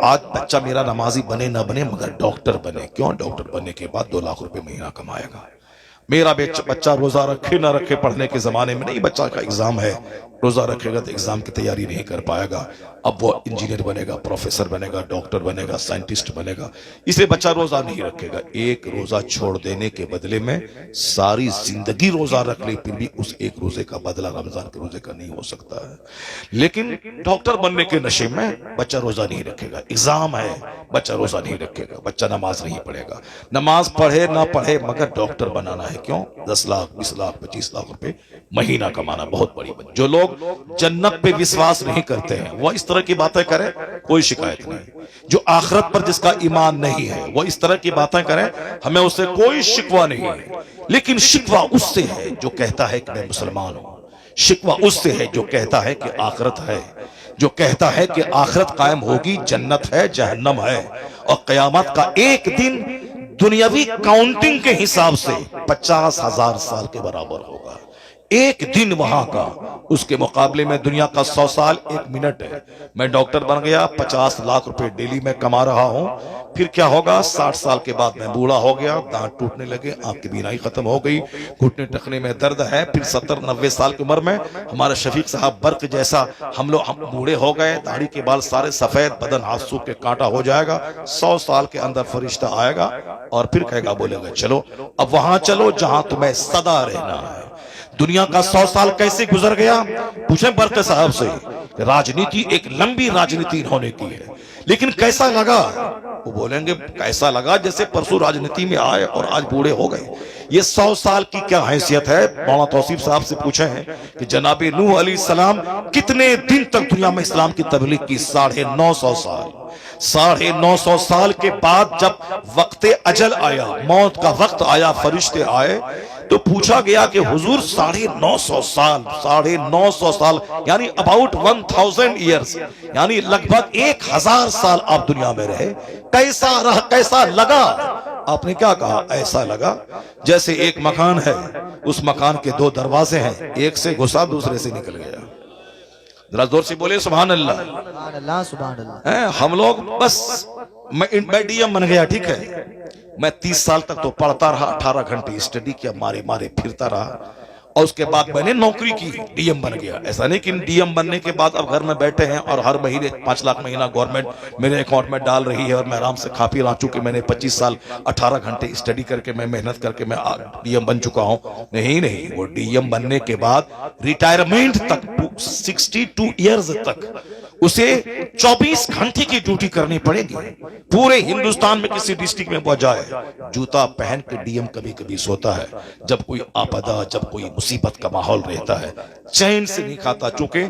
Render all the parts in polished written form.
آج بچہ میرا نمازی بنے نہ بنے مگر ڈاکٹر بنے. کیوں؟ ڈاکٹر بننے کے بعد 2 لاکھ روپے مہینہ کمائے گا. میرا بچہ روزہ رکھے نہ رکھے پڑھنے کے زمانے میں نہیں. بچہ کا ایگزام ہے, روزہ رکھے گا تو ایگزام کی تیاری نہیں کر پائے گا. اب وہ انجینئر بنے گا, پروفیسر بنے گا, ڈاکٹر بنے گا, سائنٹسٹ بنے گا. اسے بچہ روزہ نہیں رکھے گا. ایک روزہ چھوڑ دینے کے بدلے میں ساری زندگی روزہ رکھ لے, پھر بھی اس ایک روزے کا بدلہ رمضان کے روزے کا نہیں ہو سکتا ہے. لیکن ڈاکٹر بننے کے نشے میں بچہ روزہ نہیں رکھے گا. ایگزام ہے, بچہ روزہ نہیں رکھے گا. بچہ نماز نہیں پڑھے گا. نماز پڑھے نہ پڑھے مگر ڈاکٹر بنانا ہے. کیوں؟ 10 لاکھ 20 لاکھ 25 لاکھ روپے مہینہ کمانا بہت بڑی بات. جو لوگ جنت پہ وشواس نہیں کرتے ہیں وہ اس طرح کی باتیں کریں, کوئی شکایت نہیں. جو آخرت پر جس کا ایمان نہیں ہے وہ اس طرح کی باتیں کریں, ہمیں اس سے کوئی شکوہ نہیں ہے. لیکن شکوہ اس سے ہے جو کہتا ہے کہ میں مسلمان ہوں. شکوہ اس سے ہے جو کہتا ہے کہ آخرت ہے, جو کہتا ہے کہ آخرت قائم ہوگی, جنت ہے جہنم ہے, اور قیامت کا ایک دن دنیاوی کاؤنٹنگ کے حساب سے 50,000 سال کے برابر ہوگا. ایک دن وہاں کا, اس کے مقابلے میں دنیا کا 100 سال 1 منٹ ہے. میں ڈاکٹر بن گیا, 50 لاکھ روپے ڈیلی میں کما رہا ہوں. پھر کیا ہوگا؟ 60 سال کے بعد میں بوڑھا ہو گیا, دانت ٹوٹنے لگے, آنکھ کی بینائی ختم ہو گئی, گھٹنے ٹخنے میں درد ہے. پھر 70-90 سال کی عمر میں ہمارے شفیق صاحب برق جیسا ہم بوڑھے ہو گئے, داڑھی کے بال سارے سفید, بدن ہاتھ سوکھ کے کانٹا ہو جائے گا. 100 سال کے اندر فرشتہ آئے گا اور پھر کہے گا, بولے گا چلو اب وہاں چلو جہاں تمہیں سدا رہنا ہے. دنیا کا 100 سال کیسے گزر گیا؟ پوچھیں برق صاحب سے. راجنیتی ایک لمبی راجنیتی انہوں نے کی ہے, لیکن کیسا لگا؟ وہ بولیں گے کیسا لگا جیسے پرسوں راجنیتی میں آئے اور آج بوڑھے ہو گئے. یہ 100 سال کی کیا حیثیت ہے؟ مولانا توصیف صاحب سے پوچھے ہیں کہ جناب نوح علیہ السلام کتنے دن تک دنیا میں اسلام کی تبلیغ کی؟ 950 سال. 950 سال کے بعد جب وقت اجل آیا, موت کا وقت آیا, فرشتے آئے, تو پوچھا گیا کہ حضور 950 سال یعنی about 1000 years, یعنی لگ بھگ 1000 سال آپ دنیا میں رہے, کیسا رہا, کیسا لگا؟ آپ نے کیا کہا؟ ایسا لگا جیسے ایک مکان ہے, اس مکان کے 2 دروازے ہیں, ایک سے گھسا دوسرے سے نکل گیا. ذرا زور سے بولے سبحان اللہ. سبحان اللہ سبحان اللہ. ہم لوگ بس میں ڈی ایم بن گیا, ٹھیک ہے, میں 30 سال تک تو پڑھتا رہا, 18 گھنٹے اسٹڈی کیا, مارے پھرتا رہا, اور اس کے بعد میں نے نوکری کی, ڈی ایم بن گیا. ایسا نہیں کہ ڈی ایم بننے کے بعد اب گھر میں بیٹھے ہیں اور ہر مہینے 5 لاکھ مہینہ گورنمنٹ میرے اکاؤنٹ میں ڈال رہی ہے اور میں آرام سے کھا پی رہا. چونکہ میں نے 25 سال 18 گھنٹے اسٹڈی کر کے میں محنت کر کے میں ڈی ایم بن چکا ہوں. نہیں, وہ ڈی ایم بننے کے بعد ریٹائرمنٹ تک 62 ایئرز تک اسے 24 گھنٹے کی ڈیوٹی کرنی پڑے گی. پورے ہندوستان میں کسی ڈسٹرکٹ میں وہ جائے, جوتا پہن کے ڈی ایم کبھی کبھی سوتا ہے. جب کوئی آپدہ, جب کوئی مصیبت کا ماحول رہتا ہے, چین سے نہیں کھاتا. چونکہ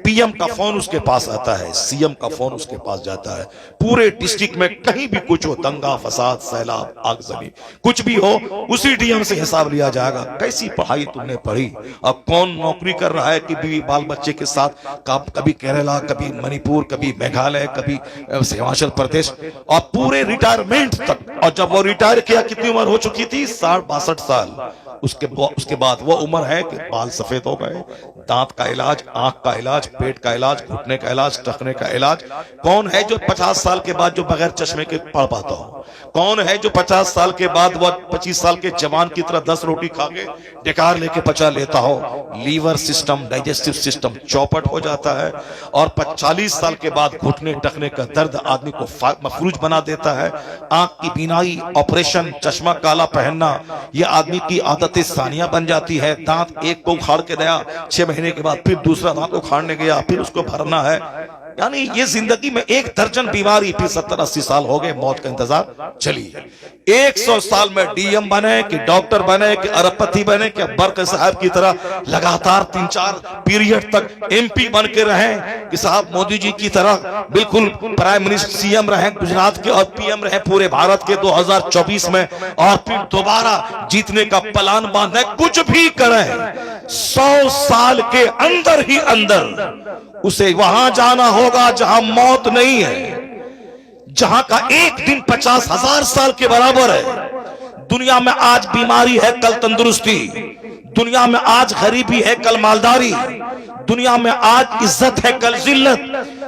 پی ایم کا فون اس کے پاس آتا ہے, سی ایم کا فون اس کے پاس جاتا ہے. پورے ڈسٹرکٹ میں کہیں بھی کچھ ہو, دنگا فساد, سیلاب, آگزنی, کچھ بھی ہو, اسی ڈی ایم سے حساب لیا جائے گا. کیسی پڑھائی تم نے پڑھی؟ اب کون نوکری کر رہا ہے کہ بیوی بال بچے کے ساتھ, کبھی کیرلا, کبھی منی پور, کبھی میگھالیہ, کبھی ہماچل پردیش, اور پورے ریٹائرمنٹ تک. اور جب وہ ریٹائر کیا کتنی عمر ہو چکی تھی؟ 62 سال. اس کے بعد وہ عمر ہے کہ بال سفید ہو گئے, دانت کا علاج, آنکھ کا علاج, پیٹ کا علاج, گھٹنے کا علاج, ٹخنے کا علاج. کون ہے جو 50 سال کے بعد جو بغیر چشمے کے پڑھ پاتا ہو؟ کون ہے جو 50 سال کے بعد وہ 25 سال کے جوان کی طرح 10 روٹی کھا کے ڈکار لے کے پچا لیتا ہو؟ لیور سسٹم, ڈائجسٹو سسٹم چوپٹ ہو جاتا ہے, اور 40 سال کے بعد گھٹنے ٹخنے کا درد آدمی کو مفلوج بنا دیتا ہے. آنکھ کی بینائی, آپریشن, چشمہ کالا پہننا, یہ آدمی کی عادت ثانیہ بن جاتی ہے. دانت ایک کو اکھاڑ کے دیا, 6 مہینے کے بعد پھر دوسرا دانت اکھاڑنے گیا, پھر اس کو بھرنا ہے. یعنی یہ زندگی میں 1 درجن بیماری, پھر 70-80 سال ہو گئے, موت کا انتظار. چلیے 100 سال میں ڈی ایم بنے کہ ڈاکٹر بنے کہ ارب پتی بنے کہ برق صاحب کی طرح لگاتار 3-4 پیریڈ تک ایم پی بن کے رہیں, کہ صاحب مودی جی کی طرح بالکل پرائم منسٹر, سی ایم رہیں گجرات کے, اور پی ایم رہیں پورے بھارت کے 2024 میں, اور پھر دوبارہ جیتنے کا پلان باندھیں, کچھ بھی کریں, 100 سال کے اندر ہی اندر اسے وہاں جانا ہوگا جہاں موت نہیں ہے, جہاں کا ایک دن 50,000 سال کے برابر ہے. دنیا میں آج بیماری ہے, کل تندرستی. دنیا میں آج غریبی ہے, کل مالداری. دنیا میں آج عزت ہے, کل ذلت.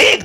1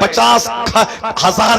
50,000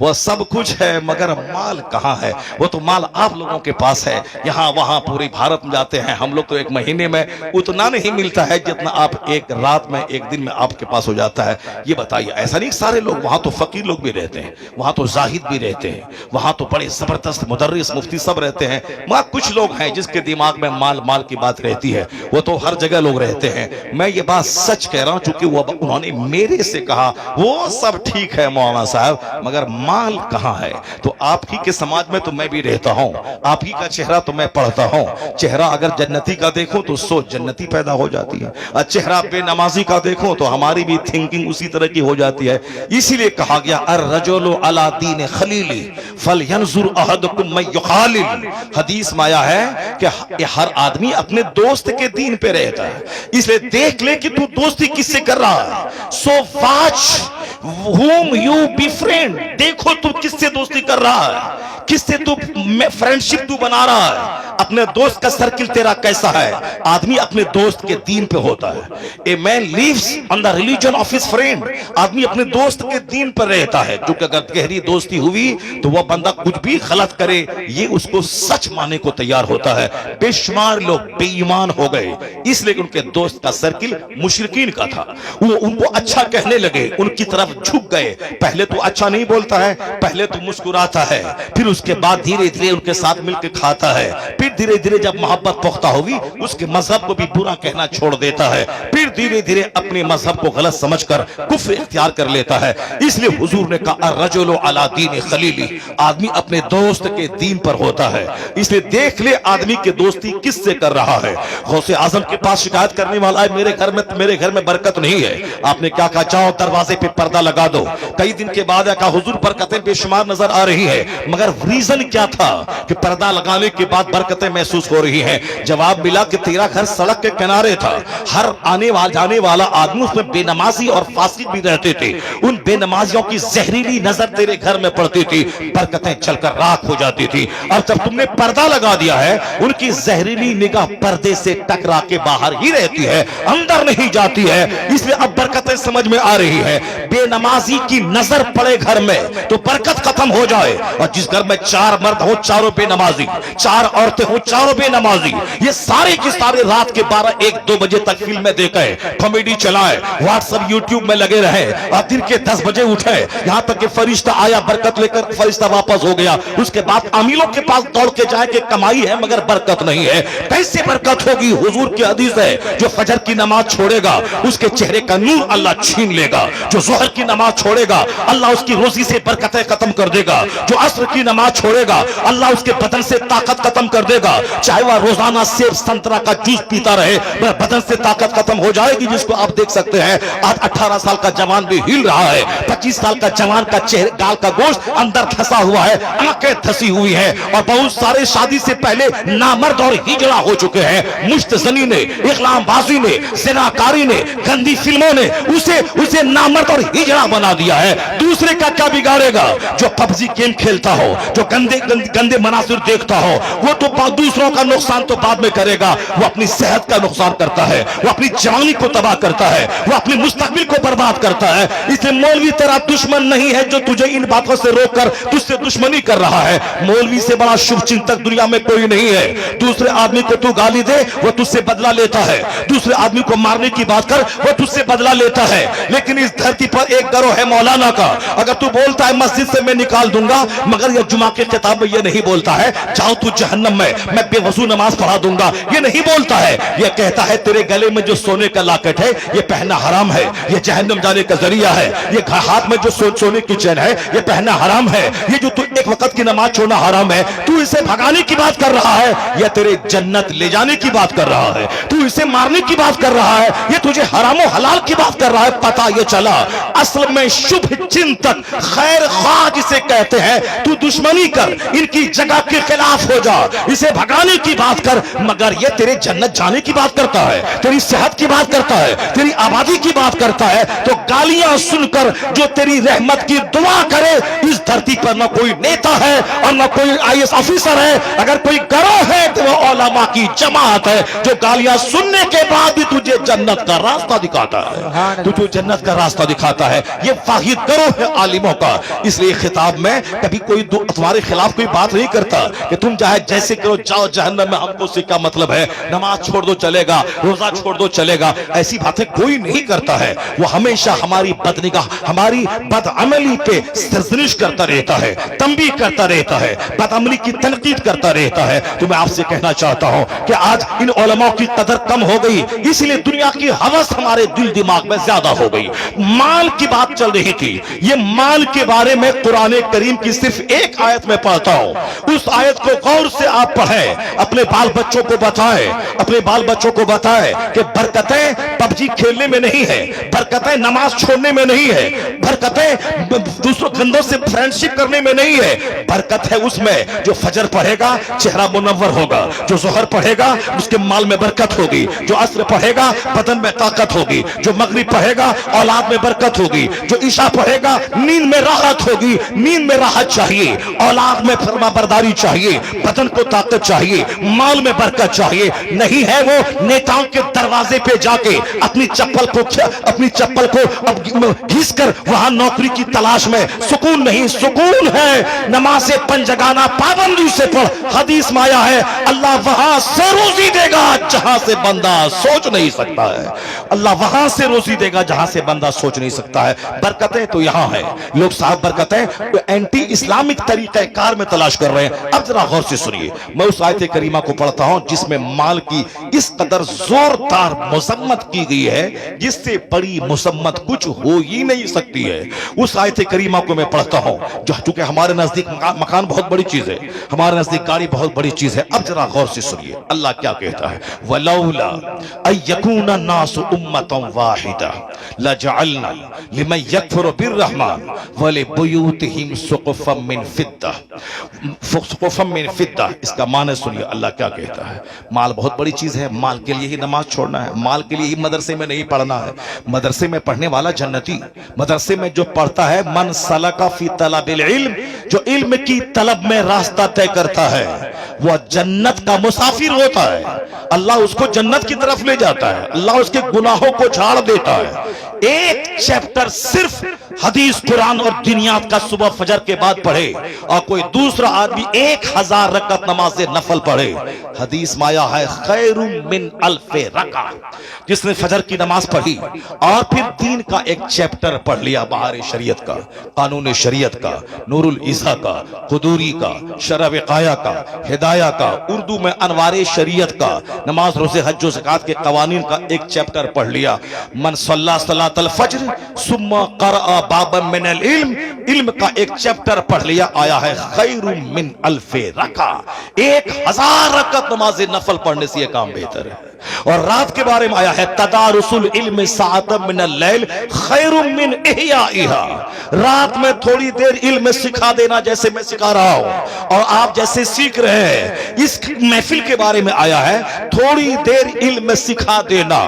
وہ سب کچھ ہے مگر مال کہاں ہے؟ وہ تو مال آپ لوگوں کے پاس ہے، یہاں وہاں پوری بھارت میں جاتے ہیں ہم لوگ تو ایک مہینے میں اتنا نہیں ملتا ہے جتنا آپ ایک رات میں ایک دن میں آپ کے پاس ہو جاتا ہے۔ یہ بتائیے ایسا نہیں سارے لوگ وہاں تو فقیر لوگ بھی رہتے ہیں، وہاں تو زاہد بھی رہتے ہیں، وہاں تو بڑے زبردست مدرس مفتی سب رہتے ہیں، وہاں کچھ لوگ ہیں جس کے دماغ میں مال مال کی بات رہتی ہے، وہ تو ہر جگہ لوگ رہتے ہیں۔ میں یہ بات سچ کہہ رہا ہوں چونکہ وہ انہوں نے میرے سے کہا وہ سب ٹھیک ہے مولانا صاحب مگر مال کہاں ہے؟ تو آپ ہی کے سماج میں تو میں بھی رہتا ہوں، آپ ہی کا چہرہ تو میں پڑھتا ہوں، چہرہ اگر جنتی کا دیکھوں تو سوچ جنتی پیدا ہو جاتی ہے، اور چہرہ بے نمازی کا دیکھوں تو ہماری بھی تھنکنگ اسی طرح کی ہو جاتی ہے۔ اسی لیے کہا گیا الرجل علی دین خلیلی فلینظر احدکم من یخالل، حدیث میں آیا ہے کہ ہر آدمی اپنے دوست کے دین پہ رہتا ہے، اس لیے دیکھ لے کہ تو دوستی کس سے کر رہا ہے۔ سو واچ whom you befriend، دیکھو تو کس سے دوستی کر رہا ہے، کس سے تو فرینڈشپ تو بنا رہا ہے، اپنے دوست کا سرکل تیرا کیسا ہے۔ آدمی اپنے دوست کے دین پہ ہوتا ہے۔ A man lives on the religion of his friend، آدمی اپنے دوست کے دین پر رہتا ہے، جو کہ اگر گہری دوستی ہوئی تو وہ بندہ کچھ بھی غلط کرے یہ اس کو سچ ماننے کو تیار ہوتا ہے۔ بے شمار لوگ بے ایمان ہو گئے اس لیے ان کے دوست کا سرکل مشرکین کا تھا، وہ ان کو اچھا کہنے لگے، ان کی طرف جھک گئے۔ پہلے تو اچھا نہیں بولتا ہے، پہلے تو مسکراتا ہے، پھر اس کے بعد دھیرے دھیرے ان کے ساتھ مل کے کھاتا ہے، پھر دھیرے دھیرے جب محبت پختہ ہوگی اس کے مذہب کو بھی برا کہنا چھوڑ دیتا ہے، پھر دھیرے دھیرے اپنے مذہب کو غلط سمجھ کر کفر اختیار کر لیتا ہے۔ اس لیے حضور نے کہا الرجل علی دین خلیلی، آدمی اپنے دوست کے دین پر ہوتا ہے، اس لیے دیکھ لے آدمی کے دوستی کس سے کر رہا ہے۔ غوث اعظم کے پاس شکایت کرنے والا ہے میرے گھر میں برکت نہیں ہے، آپ نے کیا کہا جاؤ دروازے پہ پردہ لگا دو۔ کئی دن کے بعد کہا حضور برکتیں بے شمار نظر آ رہی ہے مگر ریزن کیا تھا کہ پردہ لگانے کے بعد برکتیں محسوس ہو رہی ہیں؟ جواب ملا کہ تیرا گھر سڑک کے کنارے تھا، ہر آنے جانے والا آدمی اس میں بے نمازی اور فاسق بھی رہتے تھے، ان بے نمازیوں کی زہریلی نظر تیرے گھر میں پڑتی تھی، برکتیں چل کر راکھ ہو جاتی تھی۔ اب جب تم نے پردہ لگا دیا ہے ان کی زہریلی نگاہ پردے سے ٹکرا کے باہر ہی رہتی ہے، اندر نہیں جاتی ہے، اس لیے اب برکتیں سمجھ میں آ رہی ہے۔ بے نمازی کی نظر پڑے گھر میں تو برکت ختم ہو جائے، اور جس گھر میں 4 مرد ہو چاروں بے نمازی، 4 عورتیں ہو چاروں بے نمازی، یہ سارے کی سارے رات کے 12-1-2 بجے تک فلمیں دیکھیں، کامیڈی چلائیں، واٹس ایپ یوٹیوب میں لگے رہے، اور دن کے 10 بجے اٹھے، یہاں تک کہ فرشتہ آیا برکت لے کر فرشتہ واپس ہو گیا، اس کے بعد امیروں کے پاس دوڑ کے جائے کہ کمائی ہے مگر برکت نہیں ہے۔ کیسے برکت ہوگی؟ حضور کی حدیث ہے جو فجر کی نماز چھوڑے گا اس کے چہرے کا نور اللہ چھین لے گا، جو ظہر کی نماز چھوڑے گا اللہ اس کی روزی سے برکتیں ختم کر دے گا، جو عصر کی نماز چھوڑے گا اللہ اس کے بدن سے طاقت ختم کر دے گا، چاہے وہ روزانہ سیب سنترا کا جوس پیتا رہے بدن سے طاقت ختم ہو جائے گی۔ جس کو آپ دیکھ سکتے ہیں آج 18 سال کا جوان بھی ہل رہا ہے، 25 سال کا جوان کا چہرے گال کا گوشت اندر دھسا ہوا ہے، آنکھیں دھسی ہوئی ہیں، اور بہت سارے شادی سے پہلے نامرد اور ہجڑا ہو چکے ہیں۔ مشت زنی نے، اقلام بازی نے، زناکاری نے، گندی فلموں نے اسے نامرد اور ہجڑا بنا دیا ہے۔ دوسرے کا کیا بگاڑے گا؟ جو پبجی گیم کھیلتا ہو، جو گندے مناظر دیکھتا ہو، وہ تو دوسروں کا نقصان تو بعد میں کرے گا، وہ اپنی صحت کا نقصان کرتا ہے، وہ اپنی جوانی کو تباہ کرتا ہے، وہ اپنی مستقبل کو برباد کرتا ہے۔ اس لیے مولوی تیرا دشمن نہیں ہے جو تجھے ان باتوں سے روک کر تجھ سے دشمنی کر رہا ہے۔ مولوی سے بڑا شبھ چنتک دنیا میں کوئی نہیں ہے۔ دوسرے آدمی کو تو گالی دے وہ تجھ سے بدلہ لیتا ہے، دوسرے آدمی کو مارنے کی بات کر وہ تجھ سے بدلہ لیتا ہے، لیکن اس دھرتی پر ایک گروہ ہے مولانا کا، اگر تو بولتا ہے مسجد سے میں نکال دوں گا مگر یہ جمعہ کے خطاب میں یہ نہیں بولتا ہے جاؤ تو جہنم میں بے وضو نماز پڑھا دوں گا، یہ نہیں بولتا ہے، یہ کہتا ہے تیرے گلے میں جو سونے کا لاکٹ ہے یہ پہننا حرام ہے، یہ جہنم جانے کا ذریعہ ہے، یہ ہاتھ میں جو سونے کی چین ہے یہ پہننا حرام ہے، یہ جو تو ایک وقت کی نماز چھوڑنا حرام ہے، تو اسے بھگانے کی بات کر رہا ہے یا تیرے جنت لے جانے کی بات کر رہا ہے، تو اسے مارنے کی بات کر رہا ہے یہ تجھے حرام و حلال کی بات کر رہا ہے۔ پتہ یہ چلا اصل میں شبھ چنتک خیر خواہ جسے کہتے ہیں، تو دشمنی کر، ان کی جگہ کے خلاف ہو جا، اسے بھگانے کی بات کر، مگر یہ تیرے جنت جانے کی بات کرتا ہے، تیری صحت کی بات کرتا ہے، تیری آبادی کی بات کرتا ہے، تو گالیاں سن کر جو تیری رحمت کی دعا کرے اس دھرتی پر نہ کوئی نیتا ہے اور نہ کوئی IAS آفیسر ہے، اگر کوئی گروہ ہے تو وہ علماء کی جماعت ہے جو گالیاں سننے کے بعد بھی تجھے جنت کا راستہ دکھاتا ہے، تجھے جنت کا راستہ دکھاتا ہے۔ یہ واحد گروہ ہے عالموں کا۔ اس لیے خطاب میں کبھی کوئی تمہارے خلاف کوئی بات نہیں کرتا کہ تم چاہے جیسے کرو جاؤ جہنم میں، ہم کو اس سے کیا مطلب ہے، نماز چھوڑ دو چلے گا، روزہ چھوڑ دو چلے گا، ایسی باتیں کوئی نہیں کرتا ہے۔ وہ ہمیشہ ہماری بدنگاہ، ہماری بدعملی پہ سرزنش کرتا رہتا ہے، تنبیہ کرتا رہتا ہے، بدعملی کی تنقید کرتا رہتا ہے۔ تو میں آپ سے کہنا چاہتا ہوں کہ آج ان علماء کی قدر کم ہو گئی، اس لیے دنیا کی ہوس ہمارے دل دماغ میں زیادہ ہو گئی۔ مال کی بات چل رہی تھی، یہ مال کے بارے میں قرآن کریم کی صرف ایک آیت میں پڑھتا ہوں، اس آیت کو غور سے آپ پڑھیں، اپنے بال بچوں کو بتائیں، اپنے بال بچوں کو بتائیں کہ برکتیں پب جی کھیلنے میں نہیں ہے، برکتیں نماز چھوڑنے میں نہیں ہے، برکتیں دوسروں گندوں سے فرینڈشپ کرنے میں نہیں ہے، برکت ہے اس میں جو فجر پڑھے گا چہرہ منور ہوگا، جو ظہر پڑھے گا اس کے مال میں برکت ہوگی، جو عصر پڑھے گا بدن میں طاقت ہوگی، جو مغرب پڑھے گا اولاد میں برکت ہوگی، جو عشاء پڑھے گا نیند میں راحت ہوگی۔ نیند میں راحت چاہیے، اولاد میں فرما برداری چاہیے، بدن کو طاقت چاہیے، مال میں برکت چاہیے۔ نہیں ہے وہ نیتاؤں کے دروازے پہ جا کے اپنی چپل کو گھس کر وہاں نوکری کی تلاش میں سکون نہیں، سکون ہے نماز پنجگانہ پابندی سے پڑھ۔ حدیث میں آیا ہے اللہ وہاں سے روزی دے گا جہاں سے بندہ سوچ نہیں سکتا ہے، اللہ وہاں سے روزی دے گا جہاں سے بندہ سوچ نہیں سکتا ہے۔ برکتیں تو یہاں ہیں، لوگ صاحب برکتیں اینٹی اسلامک طریقہ کار میں تلاش کر رہے ہیں۔ اب ذرا غور سے سنیے، میں اس آیت کریمہ کو پڑھتا ہوں جس میں مال کی اس قدر زوردار مذمت کی گئی ہے جس سے بڑی مذمت کچھ ہو ہی نہیں سکتی ہے۔ اس آیت کریمہ کو میں پڑھتا ہوں جو چونکہ ہمارے نزدیک مکان بہت بڑی چیز ہے، ہمارے نزدیک گاڑی بہت بڑی چیز ہے۔ اب ذرا غور سے سنیے اللہ کیا کہتا ہے، وَلَوْلَا أَن يَكُونَ النَّاسُ أُمَّةً وَاحِدَةً لَجَعَلْنَا لِمَن يَكْفُرُ بِالرَّحْمَنِ وَلِبُيُوتِهِمْ سُقُفًا مِّن فِضَّةٍ۔ اس کا معنی سنیے اللہ کیا کہتا ہے۔ مال بہت بڑی چیز ہے، مال کے لیے ہی نماز چھوڑنا ہے، مال کے لیے ہی مدرسے میں نہیں پڑھنا ہے۔ مدرسے میں پڑھنے والا جنتی، مدرسے میں جو پڑھتا ہے من سلک فی طلب العلم، جو علم کی طلب میں راستہ طے کرتا ہے وہ جنت کا مسافر ہوتا ہے، اللہ اس کو جنت کی طرف لے جاتا ہے، اللہ اس کے گناہوں کو جھاڑ دیتا ہے۔ ایک چیپٹر صرف حدیث قرآن اور دنیات کا صبح فجر کے بعد پڑھے اور کوئی دوسرا آدمی 1000 رکعت نماز نفل پڑھے، حدیث میں آیا ہے خیر من الف رکعت۔ جس نے فجر کی نماز پڑھی اور پھر دین کا ایک چیپٹر پڑھ لیا، بہار شریعت کا، قانون شریعت کا، نور العزہ کا، قدوری کا، شرع وقایہ کا، ہدایہ کا، اردو میں انوار شریعت کا، نماز روزے حج و زکات کے قوانین کا ایک چیپٹر پڑھ لیا، من صلی صلاۃ الفجر ثم قرأ بابا من العلم، علم کا ایک چیپٹر پڑھ لیا، آیا ہے خیر من الف رکعت، 1000 رکعت نماز نفل پڑھنے سے یہ کام بہتر ہے۔ اور رات کے بارے میں آیا ہے تدارس العلم ساعۃ من اللیل خیر من احیائها، رات میں تھوڑی دیر علم سکھا دینا جیسے میں سکھا رہا ہوں اور آپ جیسے سیکھ رہے ہیں، اس محفل کے بارے میں آیا ہے تھوڑی دیر علم سکھا دینا،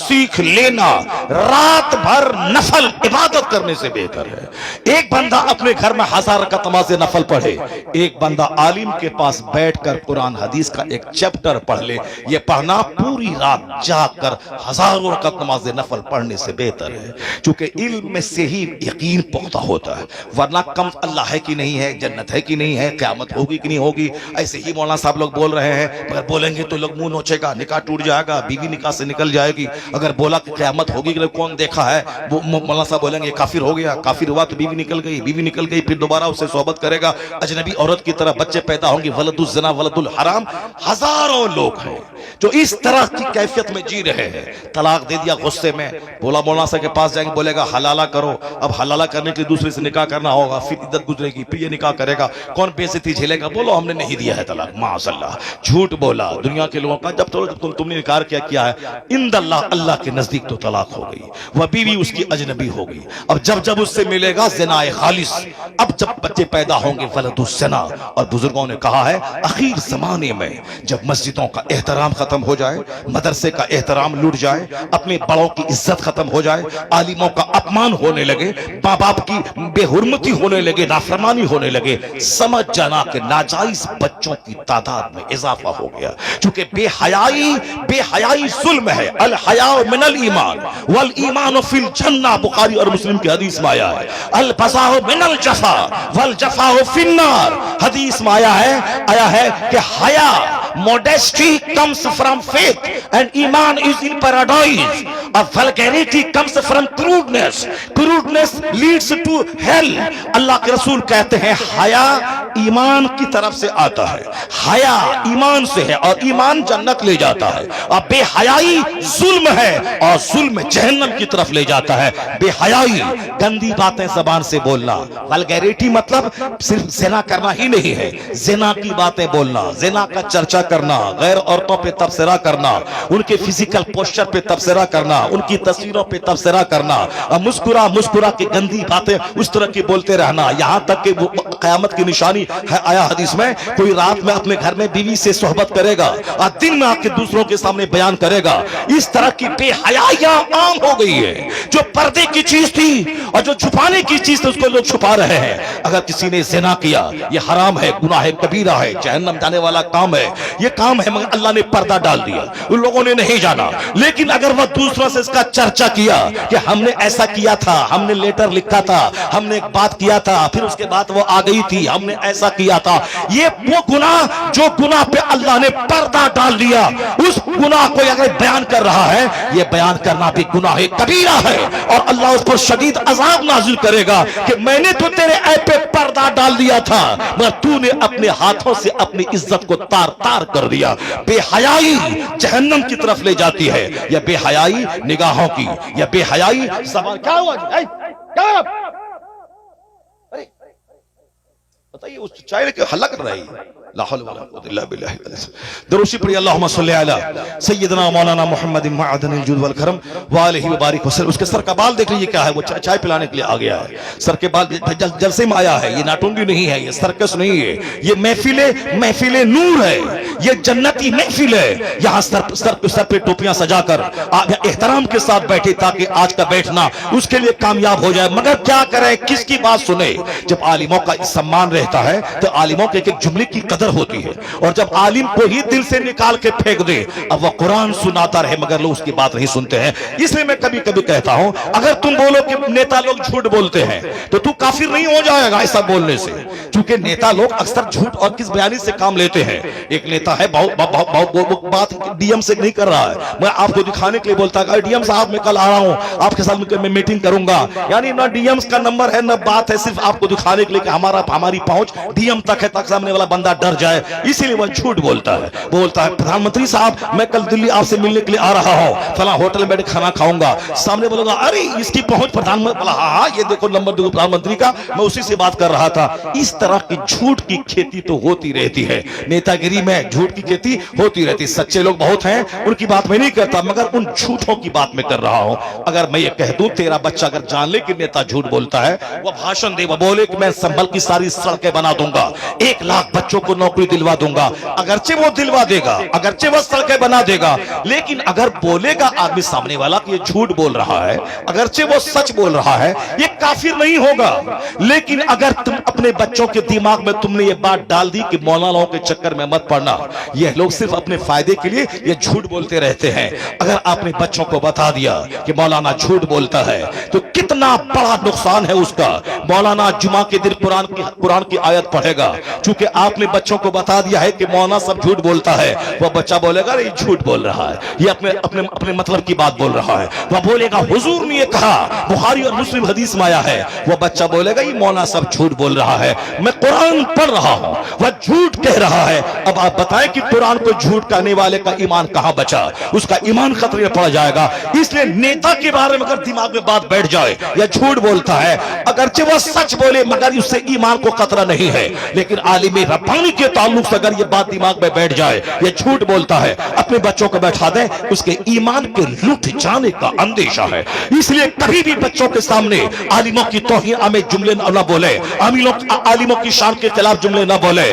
سیکھ لینا رات بھر نفل عبادت کرنے سے بہتر ہے۔ ایک بندہ اپنے گھر میں 1000 رکعت نماز نفل پڑھے، ایک بندہ عالم کے پاس بیٹھ کر قرآن حدیث کا ایک چیپٹر پڑھ لے، یہ پڑھنا پوری رات جاگ کر 1000 رکعت نماز نفل پڑھنے سے بہتر ہے، چونکہ علم میں سے ہی یقین پختہ ہوتا ہے، ورنہ کم اللہ ہے کہ نہیں ہے، جنت ہے کہ نہیں ہے، قیامت ہوگی کہ نہیں ہوگی، ایسے ہی مولانا صاحب لوگ بول رہے ہیں، اگر بولیں گے تو لوگ منہ نوچے گا، نکاح ٹوٹ جائے گا، بیوی نکاح سے نکل جائے گی، اگر بولا کہ قیامت ہوگی کہ کون دیکھا ہے، وہ مولانا صاحب بولیں گے کافر ہو گیا، کافر ہوا تو بیوی نکل گئی پھر دوبارہ اسے صحبت کرے گا، اجنبی عورت کی طرح بچے پیدا ہوں گے، ولد الزنا ولد الحرام۔ ہزاروں لوگ ہیں جو اس طرح کی کیفیت میں جی رہے ہیں، طلاق دے دیا غصے میں، بولا مولانا صاحب کے پاس جائیں گے بولے گا حلالہ کرو، اب حلالہ کرنے کے دوسرے سے نکاح کرنا ہوگا، پھر عدت گزرے گی، پھر یہ نکاح کرے گا، کون بے عزتی جھیلے گا، بولو ہم نے نہیں دیا ہے طلاق، معاذ اللہ، جھوٹ بولا دنیا کے لوگوں کا، جب تم نے انکار کیا ہے، عند اللہ اللہ کے نزدیک تو طلاق ہو گئی، وہ بیوی اس کی اجنبی ہو گئی، اب جب اس سے ملے گا زنا خالص، اب جب بچے پیدا ہوں گے ولد الزنا، اور بزرگوں نے کہا ہے اخیر زمانے میں جب مسجدوں کا احترام ختم ہو جائے، مدرسے کا احترام لٹ جائے، اپنے بڑوں کی عزت ختم ہو جائے، عالموں کا اپمان ہونے لگے، ماں باپ کی بے حرمتی ہونے لگے، نافرمانی ہونے لگے، سمجھ جانا کہ ناجائز بچوں کی تعداد میں اضافہ ہو گیا، چونکہ بے حیائی ظلم ہے۔ الحیاء من الایمان والایمان فی الجنہ، بخاری اور مسلم کی حدیث میں آیا ہے۔ البذاء من الجفا والجفاء فی النار، حدیث میں آیا ہے کہ حیا modesty comes from faith and iman is in paradise. A vulgarity comes from crudeness leads to hell. اللہ کے رسول کہتے ہیں حیا ایمان کی طرف سے آتا ہے، حیا ایمان سے ہے اور ایمان جنت لے جاتا ہے، اور بے حیائی ظلم ہے اور ظلم جہنم کی طرف لے جاتا ہے۔ بے حیائی گندی باتیں زبان سے بولنا، vulgarity مطلب صرف زنا کرنا ہی نہیں ہے، زنا کی باتیں بولنا، زنا کا چرچا کرنا، غیر عورتوں پہ تبصرہ کرنا، ان کے فزیکل پوسچر پہ تبصرہ کرنا، ان کی تصویروں پہ تبصرہ کرنا، مسکرا کے گندی باتیں اس طرح کی بولتے رہنا، یہاں تک کہ قیامت کی نشانی ہے آیا حدیث میں، کوئی رات میں اپنے گھر میں بیوی سے صحبت کرے گا اور دن میں آ کے دوسروں کے سامنے بیان کرے گا۔ اس طرح کی بے حیائیاں عام ہو گئی ہے، جو پردے کی چیز تھی اور جو چھپانے کی چیز تھی اس کو لوگ چھپا رہے ہیں۔ اگر کسی نے زنا کیا، یہ حرام ہے، گناہ کبیرہ ہے، جہنم جانے والا کام ہے، یہ کام ہے، مگر اللہ نے پردہ ڈال دیا، ان لوگوں نے نہیں جانا۔ لیکن اگر وہ دوسروں سے اس کا چرچا کیا کہ ہم نے ایسا کیا تھا، ہم نے لیٹر لکھا تھا، ہم نے ایک بات کیا تھا، پھر اس کے بعد وہ آ گئی تھی، ہم نے ایسا کیا تھا، یہ وہ گناہ جو گناہ پہ اللہ نے پردہ ڈال دیا، اس گناہ کو اگر بیان کر رہا ہے، یہ بیان کرنا بھی گناہ کبیرہ ہے، اور اللہ اس پر شدید عذاب نازل کرے گا کہ میں نے تو تیرے عیب پہ پردہ ڈال دیا تھا، مگر تو نے اپنے ہاتھوں سے اپنی عزت کو تار تار کر دیا۔ بے حیائی جہنم کی طرف لے جاتی ہے، یا بے حیائی نگاہوں کی، یا بے حیائی زبان۔ کیا ہوا جی؟ کیا بتائیے، اس چائے کے حلق کر رہی ہے۔ لا حول ولا قوة الا بالله دروشی پڑھی، اللہم صلی علی سیدنا مولانا محمد معدن الجود والکرم وآلہ وبارک وسلم۔ اس کے سر کا بال دیکھ لیجئے کیا ہے، وہ چائے پلانے کے لیے آ گیا ہے، سر کے بال جلسے میں آیا ہے، یہ ناٹنگی نہیں ہے، یہ سرکس نہیں ہے، یہ محفل نور ہے، یہ جنتی محفل ہے۔ یہاں سر پہ ٹوپیاں سجا کر احترام کے ساتھ بیٹھے تاکہ آج کا بیٹھنا اس کے لیے کامیاب ہو جائے، مگر کیا کرے، کس کی بات سنے؟ جب عالموں کا سمان رہتا ہے تو عالموں کے ایک جملے کی قدر ہوتی ہے، اور جب عالم کو ہی دل سے نکال کے پھینک دے، اب وہ قرآن سناتا رہے مگر لوگ اس کی بات نہیں سنتے ہیں۔ اس لیے میں کبھی کبھی کہتا ہوں، اگر تم بولو کہ نیتا لوگ جھوٹ بولتے ہیں تو تو کافر نہیں ہو جائے گا ایسا بولنے سے، چونکہ نیتا لوگ اکثر جھوٹ اور کس بیانی سے کام لیتے ہیں۔ ایک نیتا ہے بہت بات ڈی ایم سے نہیں کر رہا ہے، میں آپ کو دکھانے کے لیے بولتا ہے ڈی ایم صاحب میں کل آ رہا ہوں، آپ کے ساتھ میں میٹنگ کروں گا، یعنی نہ ڈی ایم کا نمبر ہے نہ بات ہے، صرف آپ کو دکھانے کے لیے کہ ہماری پہنچ ڈی ایم تک ہے، تک سامنے والا بندہ ڈر جائے، اسی لیے وہ جھوٹ بولتا ہے۔ بولتا ہے پردھان منتری صاحب میں کل دلی آپ سے ملنے کے لیے آ رہا ہوں، فلاں ہوٹل میں بیٹھ کھانا کھاؤں گا، سامنے بولوں گا ارے اس کی پہنچ پردھان منتری، ہاں یہ دیکھو نمبر دیکھو پردھان منتری کا، میں اسی سے بات کر رہا تھا۔ اس طرح کی جھوٹ کی کھیتی تو ہوتی رہتی ہے، نیتا گری میں جھوٹ کی کھیتی ہوتی رہتی۔ سچے لوگ بہت ہیں، ان کی بات میں نہیں کرتا، مگر ان جھوٹوں کی بات میں کر رہا ہوں۔ اگر میں یہ کہہ دوں تیرا بچہ اگر جان لے کہ نیتا جھوٹ بولتا ہے، وہ بھاشن دے، وہ بولے کہ میں سنبھل کی ساری سڑکیں بنا دوں گا، 1 لاکھ بچوں کو نوکری دلوا دوں گا، اگرچہ وہ دلوا دے گا، اگرچہ وہ سڑکیں بنا دے گا، لیکن اگر بولے گا آدمی سامنے والا کہ یہ جھوٹ بول رہا ہے، اگرچہ وہ سچ بول رہا ہے، یہ کافر نہیں ہوگا۔ لیکن اگر تم اپنے بچوں کے دماغ میں تم نے یہ بات ڈال دی کہ مولاناؤں کے چکر میں مت پڑنا، یہ لوگ صرف اپنے فائدے کے لیے یہ جھوٹ بولتے رہتے ہیں، اگر آپ نے بچوں کو بتا دیا کہ مولانا جھوٹ بولتا ہے تو کتنا بڑا نقصان ہے اس کا۔ مولانا جمعہ کے دن قرآن کی آیت پڑھے گا، چونکہ آپ نے بچوں کو بتا دیا ہے کہ مولانا سب جھوٹ بولتا ہے، وہ بچہ بولے گا یہ جھوٹ بول رہا ہے، یہ اپنے مطلب کی بات بول رہا ہے، وہ بولے گا حضور نے یہ کہا، بخاری اور مسلم حدیث میں آیا ہے، وہ بچہ بولے گا یہ مولانا سب جھوٹ بول رہا ہے، میں قرآن پڑھ رہا ہوں، وہ جھوٹ کہہ رہا ہے۔ اب آپ بتائیں کہ قرآن کو جھوٹ کہنے والے کا ایمان کہاں بچا؟ اس کا ایمان خطرے میں پڑ جائے گا۔ اس لیے نیتا کے بارے میں اگر دماغ میں بات بیٹھ جائے یا جھوٹ بولتا ہے، اگرچہ وہ سچ بولے مگر اس سے ایمان کو خطرہ نہیں ہے، لیکن عالم ربانی کے تعلق سے اگر یہ بات دماغ میں بیٹھ جائے یہ جھوٹ بولتا ہے، اپنے بچوں کو بیٹھا دیں، اس کے ایمان کے لٹ جانے کا اندیشہ ہے۔ اس لیے کبھی بھی بچوں کے سامنے عالموں کی توہین آمیز جملے نہ بولے، عالموں کی شان کے خلاف جملے نہ بولے،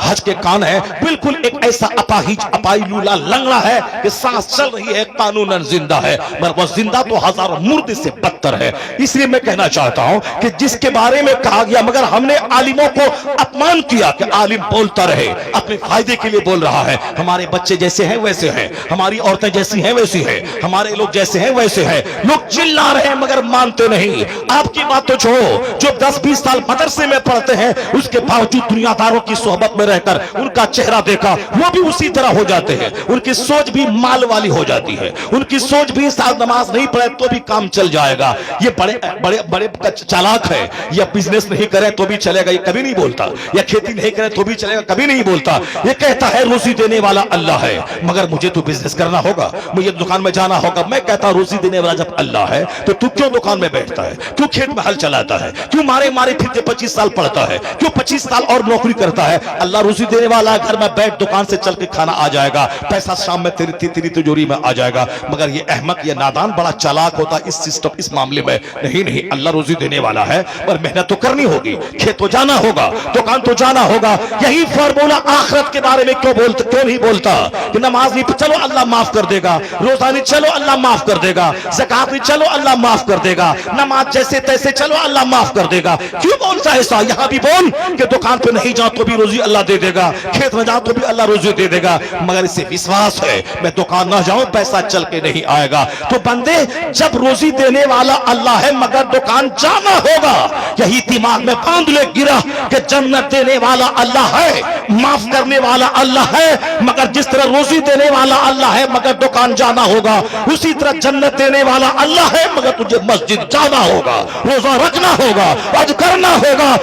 حج کے کان ہیں، بالکل ایک ایسا اپاہج اپائلولا لنگڑا ہے کہ سانس چل رہی ہے، قانوناً زندہ ہے، مگر وہ زندہ تو ہزاروں مردے سے بدتر ہے۔ اس لیے میں کہنا چاہتا ہوں کہ جس کے بارے میں کہا گیا مگر ہم نے عالموں کو اپمان کیا کہ عالم بولتا رہے، اپنے فائدے کے لیے بول رہا ہے، ہمارے بچے جیسے ہیں ویسے ہیں، ہماری عورتیں جیسی ہیں ویسی ہیں، ہمارے لوگ جیسے ہیں ویسے ہیں، لوگ چلا رہے ہیں مگر مانتے نہیں۔ آپ کی بات تو چھوڑو، جو 10-20 سال مدرسے میں پڑھتے ہیں اس کے باوجود دنیا داروں کی صحبت میں رہ کر ان کا چہرہ دیکھا، وہ بھی اسی طرح ہو جاتے ہیں، ان کی سوچ بھی مال والی ہو جاتی ہے، ان کی سوچ بھی سال نماز نہیں پڑھے تو بھی کام چل جائے گا، یہ بڑے بڑے بڑے چالاک ہے، یہ بزنس نہیں کرے تو بھی چلے گا، یہ کبھی نہیں بولتا، یا کھیتی نہیں کرے تو بھی چلے گا، کبھی نہیں بولتا، یہ کہتا ہے روزی دینے والا اللہ ہے، مگر مجھے تو بزنس کرنا ہوگا، مجھے دکان میں جانا ہوگا۔ میں کہتا روزی دینے والا جب اللہ ہے تو کیوں دکان میں بیٹھتا ہے، کیوں کھیت میں ہل چلاتا ہے، کیوں مارے پھرتے 25 سال پڑھتا ہے، کیوں 25 سال اور نوکری کرتا ہے؟ اللہ روزی دینے والا ہے، گھر میں بیٹھ دکان سے چل کے کھانا آ جائے گا، پیسہ شام میں تیری تجوری میں آ جائے گا، مگر یہ احمق، یہ نادان بڑا چالاک ہوتا اس سسٹم، اس معاملے میں نہیں، اللہ روزی دینے والا ہے، پر محنت تو کرنی ہوگی، کھیت تو جانا ہوگا، دکان تو جانا ہوگا۔ یہی فارمولا آخرت کے بارے میں کیوں نہیں بولتا کہ نماز نہیں چلو اللہ معاف کر دے گا، روزہ نہیں چلو اللہ معاف کر دے گا، زکات نہیں چلو اللہ معاف کر دے گا، نماز جیسے تیسے چلو اللہ معاف کر دے گا، کیوں بولتا ہے ایسا؟ یہاں بھی بول کہ دکان پہ نہیں جاؤ تو بھی روزی اللہ دے دے گا، کھیت میں جاؤ تو بھی اللہ روزی دے دے گا، مگر اسے وشواس ہے میں دکان نہ جاؤں پیسہ چل کے نہیں آئے گا۔ تو بندے جب روزی دینے والا اللہ ہے مگر دکان جانا ہوگا، یہی دماغ میں باندھ لے گرا کہ جنت دینے والا اللہ ہے، معاف کرنے والا اللہ ہے، مگر جس طرح روزی دینے والا اللہ ہے مگر دکان جانا ہوگا، اسی طرح جنت دینے والا اللہ ہے مگر تجھے مسجد جانا ہوگا، روزہ رکھنا ہوگا، حج کرنا ہوگا،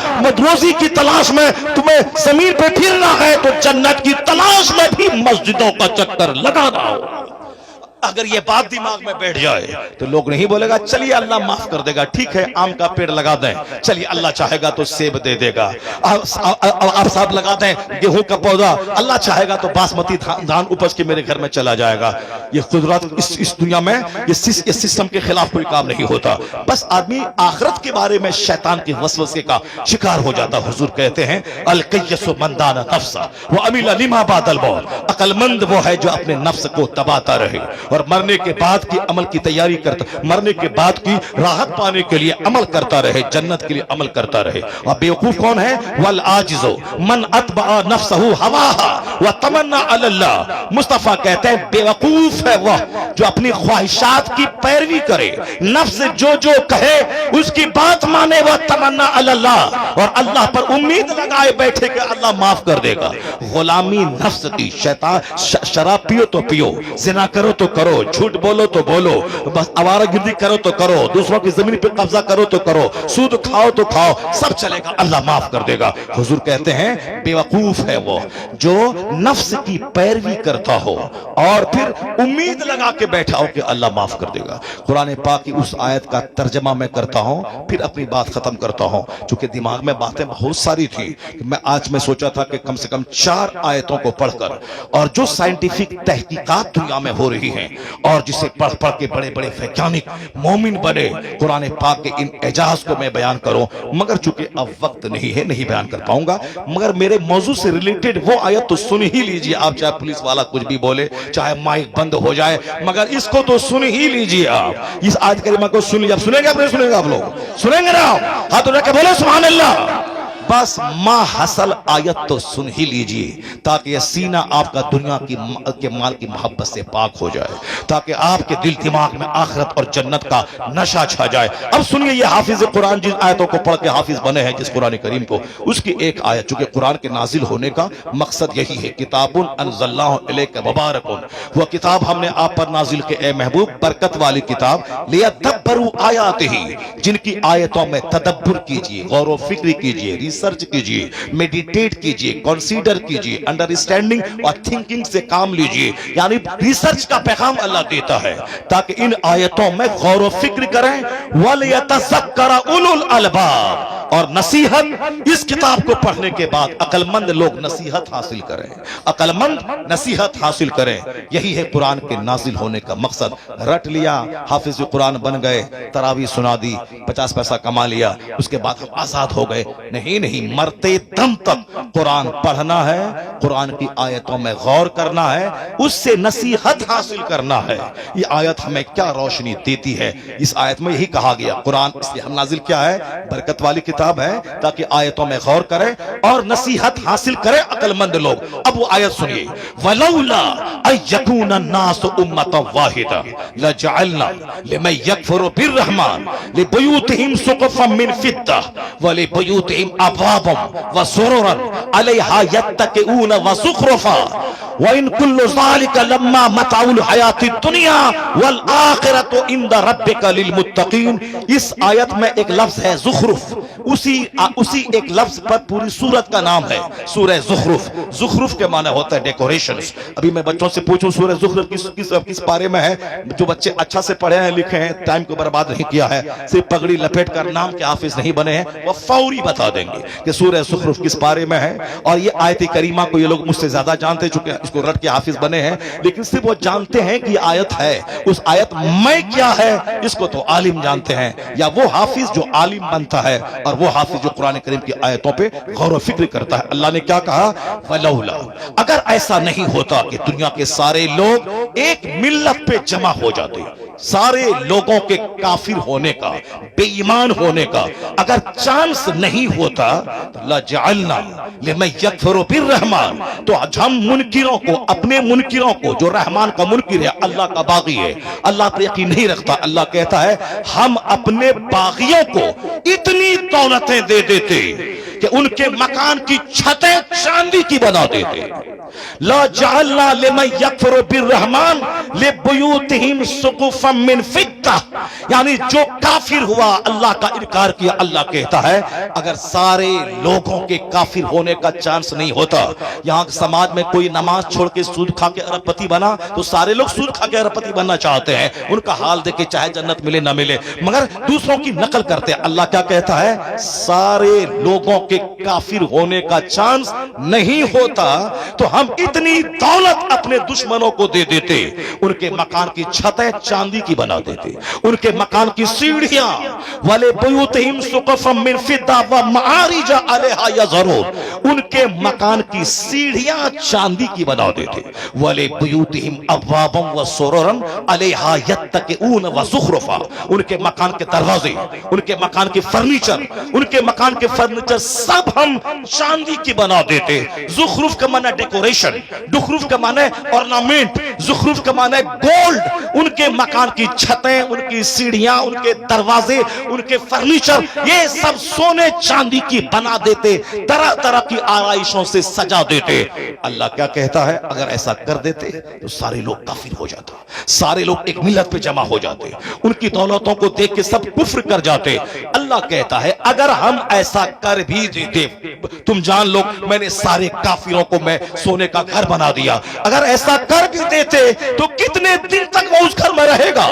روزی کی تلاش میں تمہیں زمین پہ پھرنا ہے تو جنت کی تلاش میں بھی مسجدوں کا چکر لگانا ہوگا۔ اگر یہ بات دماغ میں بیٹھ جائے تو لوگ نہیں بولے گا چلیے اللہ معاف کر دے گا، ٹھیک ہے آم کا پیڑ لگا دیں، چلیے اللہ چاہے گا تو سیب دے دے گا، آپ صاحب لگا دیں گیہوں کا پودا، اللہ چاہے گا تو باسمتی دھان اپج کے میرے گھر میں چلا جائے گا۔ یہ قدرت اس دنیا میں یہ سسٹم کے خلاف کوئی کام نہیں ہوتا، بس آدمی آخرت کے بارے میں شیطان کے وسوسے کا شکار ہو جاتا۔ حضور کہتے ہیں القیس من دان نفسہ وعمل لما بعد الموت، عقل مند وہ ہے جو اپنے نفس کو دباتا رہے اور مرنے کے بعد کی عمل کی تیاری کرتا، مرنے کے بعد کی راحت پانے کے لیے عمل کرتا رہے، جنت کے لیے عمل کرتا رہے۔ اور بیوقوف کون ہے؟ والعاجز من اتبع نفسه هواها وتمنى على اللہ۔ مصطفیٰ کہتے ہیں بیوقوف ہے وہ جو اپنی خواہشات کی پیروی کرے، نفس جو کہے اس کی بات مانے، وہ تمنا علی اللہ، اور اللہ پر امید لگائے بیٹھے کہ اللہ معاف کر دے گا۔ غلامی نفس کی، شیطان شراب پیو تو پیو، زنا کرو تو کرو، جھوٹ بولو تو بولو، بس آوارہ گردی کرو تو کرو، دوسروں کی زمین پہ قبضہ کرو تو کرو، سود کھاؤ تو کھاؤ، سب چلے گا، اللہ معاف کر دے گا۔ حضور کہتے ہیں بیوقوف ہے وہ جو نفس کی پیروی کرتا ہو اور پھر امید لگا کے بیٹھا ہو کہ اللہ معاف کر دے گا۔ قرآن پاک کی اس آیت کا ترجمہ میں کرتا ہوں، پھر اپنی بات ختم کرتا ہوں، چونکہ دماغ میں باتیں بہت ساری تھی، آج میں سوچا تھا کہ کم سے کم 4 آیتوں کو پڑھ کر، اور جو سائنٹیفک تحقیقات دنیا میں ہو رہی ہیں اور جسے پڑھ کے بڑے بڑے ویگیانک مومن بنے، قرآن پاک کے ان اعجاز کو میں بیان کروں، مگر چونکہ اب وقت نہیں ہے نہیں بیان کر پاؤں گا، مگر میرے موضوع سے ریلیٹڈ وہ آیت تو سن ہی لیجئے آپ، چاہے پولیس والا کچھ بھی بولے، چاہے مائک بند ہو جائے، مگر اس کو تو سن ہی لیجئے آپ، اس آیت کریمہ کو سن لیجئے۔ آپ سنیں گے آپ نہیں سنیں گے؟ آپ لوگ سنیں گے نا؟ ہاتھ اٹھا کے بولے سبحان اللہ۔ بس ما حصل آیت تو سن ہی لیجئے تاکہ یہ سینہ آپ کا دنیا کے مال کی محبت سے پاک ہو جائے، تاکہ آپ کے دل دماغ میں آخرت اور جنت کا نشہ چھا جائے۔ اب سنیے یہ حافظ قرآن جن آیتوں کو پڑھ کے حافظ بنے ہیں جس قرآن کریم کو، اس کی ایک آیت، چونکہ قرآن کے نازل ہونے کا مقصد یہی ہے، کتاب انزلناہ الیک مبارک، وہ کتاب ہم نے آپ پر نازل کی اے محبوب، برکت والی کتاب، لیدبروا آیاتہ، جن کی آیتوں میں تدبر کیجئے، غور و فکر کیجئے، ریسرچ کیجئے، میڈیٹیٹ کیجئے، کنسیڈر کیجئے، انڈرسٹینڈنگ اور تھنکنگ سے کام لیجئے، یعنی ریسرچ کا پیغام اللہ دیتا ہے تاکہ ان آیتوں میں غور و فکر کریں، وَلْيَتَذَكَّرَ أُولُو الْأَلْبَابِ، اور نصیحت اس کتاب کو پڑھنے کے بعد عقل مند لوگ نصیحت حاصل کریں، عقل مند نصیحت حاصل کریں. یہی ہے قرآن کے نازل ہونے کا مقصد. رٹ لیا، حافظ قرآن بن گئے، تراویح سنا دی، 50 پیسہ کما لیا، اس کے بعد ہم آزاد ہو گئے. نہیں، مرتے دم تک قرآن پڑھنا ہے، قرآن کی آیتوں میں غور کرنا ہے، اس سے نصیحت حاصل کرنا ہے. یہ آیت ہمیں کیا روشنی دیتی ہے؟ اس آیت میں یہی کہا گیا قرآن اس لیے ہم نازل کیا ہے، برکت والی کتاب ہے تاکہ آیتوں میں غور کریں اور نصیحت حاصل کریں عقل مند لوگ. اب وہ آیت سنیے، وَلَوْلَا أَن يَكُونَ النَّاسُ أُمَّةً وَاحِدَةً لَجَعَلْنَا لِمَن يَكْفُرُ بِالرَّحْمَنِ لِبُيُوتِهِمْ سُقُفًا مِّن فِضَّةٍ وَلِبُيُوتِهِمْ أَبْوَابًا وَسُرُرًا عَلَيْهَا يَتَّكِئُونَ وَزُخْرُفًا وَإِن كُلُّ ذَلِكَ لَمَّا مَتَاعُ الْحَيَاةِ الدُّنْيَا وَالْآخِرَةُ عِندَ رَبِّكَ لِلْمُتَّقِينَ. اس آیت میں ایک لفظ ہے زخرف، اسی ایک لفظ پر پوری سورت کا نام ہے سورہ زخرف. زخرف کے معنی ہوتا ہے ڈیکوریشنز. ابھی میں بچوں سے پوچھوں سورہ زخرف کس پارے میں ہے؟ جو بچے اچھا سے پڑھے ہیں لکھے ہیں، ٹائم کو برباد نہیں کیا ہے، صرف پگڑی لپیٹ کر نام کے حافظ نہیں بنے ہیں، وہ فوری بتا دیں گے کہ سورہ زخرف کس پارے میں ہے. اور یہ آیت کریمہ کو یہ لوگ مجھ سے زیادہ جانتے چکے ہیں، اس کو رٹ کے حافظ بنے ہیں، لیکن صرف وہ جانتے ہیں کہ یہ آیت ہے. اس آیت میں کیا ہے اس کو تو عالم جانتے ہیں، یا وہ حافظ جو عالم بنتا ہے اور وہ حافظ جو قرآن کریم کی آیتوں پہ غور و فکر کرتا ہے. اللہ نے کیا کہا؟ وَلَوْلَا، اگر ایسا نہیں ہوتا کہ دنیا کے سارے لوگ ایک ملت پہ جمع ہو جاتے، سارے لوگوں کے کافر ہونے کا، بے ایمان ہونے کا اگر چانس نہیں ہوتا، لَجَعَلْنَا لِمَن يَكْفُرُ بِالرَّحْمَنِ، تو ہم منکروں کو، اپنے منکروں کو، جو رحمان کا منکر ہے، اللہ کا باغی ہے، اللہ پر یقین نہیں رکھتا، اللہ کہتا ہے ہم اپنے باغیوں کو اتنی دولتیں دے دیتے کہ ان کے مکان کی چھتیں چاندی کی بنا دیتے. لا جعلنا لمن یکفر بالرحمن لبیوتہم سقفا من فضہ، یعنی جو کافر ہوا، اللہ کا انکار کیا، اللہ کہتا ہے اگر سارے لوگوں کے کافر ہونے کا چانس نہیں ہوتا، یہاں سماج میں کوئی نماز چھوڑ کے سود کھا کے ارب پتی بنا تو سارے لوگ سود کھا کے ارب پتی بننا چاہتے ہیں، ان کا حال دیکھ کے چاہے جنت ملے نہ ملے، مگر دوسروں کی نقل کرتے ہیں. اللہ کیا کہتا ہے؟ سارے لوگوں کے کافر ہونے کا چانس نہیں ہوتا تو ہم اتنی دولت اپنے دشمنوں کو دے دیتے، ان کے مکان کی چھتیں چاندی کی بنا دیتے، ان کے مکان کی سیڑھیاں وَلِبُيُوتِهِمْ سُقُفًا مِّن فِضَّةٍ وَمَعَارِجَ عَلَيْهَا يَظْهَرُونَ، ان کے مکان کی سیڑھیاں چاندی کی بنا دیتے، وَلِبُيُوتِهِمْ أَبْوَابًا وَسُرُرًا عَلَيْهَا يَتَّكِئُونَ وَزُخْرُفًا، ان کے مکان کے دروازے، ان کے مکان کے فرنیچر، ان کے مکان کے فرنیچر سب ہم چاندی کی بنا دیتے. زخرف کا معنی ڈیکوریشن، زخرف کا معنی ornament، زخرف کا معنی گولڈ. ان کے مکان کی چھتیں، ان کی سیڑھیاں، ان کے دروازے، ان کے فرنیچر، یہ سب سونے چاندی کی بنا دیتے، طرح طرح کی آرائشوں سے سجا دیتے. اللہ کیا کہتا ہے؟ اگر ایسا کر دیتے تو سارے لوگ کافر ہو جاتا، سارے لوگ ایک ملت پہ جمع ہو جاتے، ان کی دولتوں کو دیکھ کے سب کفر کر جاتے. اللہ کہتا ہے اگر ہم ایسا کر بھی دیتے، تم جان لو میں نے سارے کافروں کو میں سونے کا گھر بنا دیا، اگر ایسا کر بھی دیتے تو کتنے دن تک وہ اس گھر میں رہے گا؟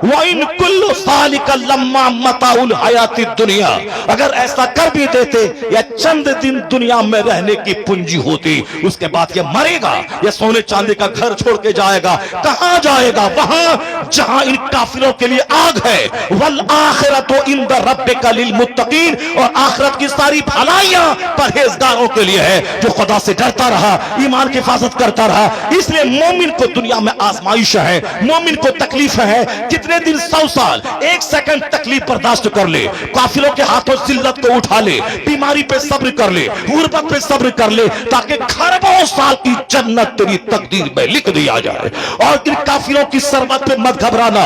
وَإِن كُلُّ ذَلِكَ لَمَّا مَتَاعُ الْحَيَاةِ الدُّنْيَا، اگر ایسا کر بھی دیتے یا چند دن دنیا میں رہنے کی پونجی ہوتی، اس کے بعد یہ مرے گا، یہ سونے چاندی کا گھر چھوڑ کے جائے گا. کہاں جائے گا؟ وہاں جہاں ان کافروں کے لیے آگ ہے. وَالْآخِرَةُ عِندَ رَبِّكَ لِلْمُتَّقِينَ، اور آخرت کی ساری بھلائیاں پرہیزگاروں کے لیے ہے جو خدا سے ڈرتا رہا، ایمان کی حفاظت کرتا رہا. اس لیے مومن کو دنیا میں آزمائش ہے، مومن کو تکلیف ہے. کتنے دن، 100 سال، 1 سیکنڈ تکلیف برداشت کر لے، کافروں کے ہاتھوں ذلت کو اٹھا لے، بیماری پہ صبر کر لے، غربت پہ صبر کر لے، تاکہ خربوں سال کی جنت تیری تقدیر میں لکھ دیا جائے. اور ان کافروں کی سربت پہ مت گھبرانا،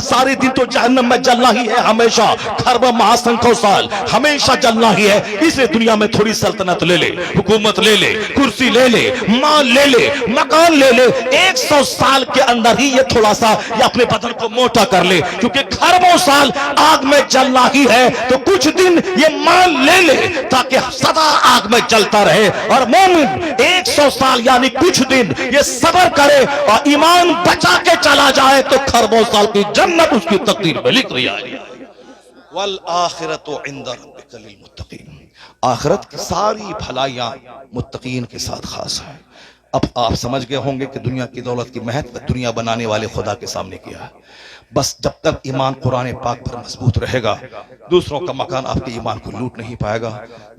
سارے دن تو جہنم میں جلنا ہی ہے ہمیشہ، خربوں مہاسنکھوں سال ہمیشہ جلنا ہی ہے. اس لیے دنیا میں تھوڑی سلطنت لے لے، حکومت لے لے، کرسی لے لے، مال لے لے، مکان لے لے، 100 سال کے اندر ہی یہ تھوڑا سا یہ اپنے بدن کو موٹا کر لے، کیونکہ خربوں سال آگ میں جلنا ہی ہے. تو کچھ دن یہ مال لے لے تاکہ سدا آگ میں جلتا رہے. اور مومن 100 سال یعنی کچھ دن یہ صبر کرے اور ایمان بچا کے چلا جائے تو خربوں سال کی جنت اس کی تقدیر میں لکھ دیا جائے. والآخرۃ عند ربک للمتقین، آخرت کی ساری بھلائیاں متقین کے ساتھ خاص ہیں۔ اب آپ سمجھ گئے ہوں گے کہ دنیا کی دولت کی مہت دنیا بنانے والے خدا کے سامنے کیا ہے۔ بس جب تک ایمان قرآن پاک پر مضبوط رہے گا، دوسروں کا مکان آپ کے ایمان کو لوٹ نہیں پائے گا،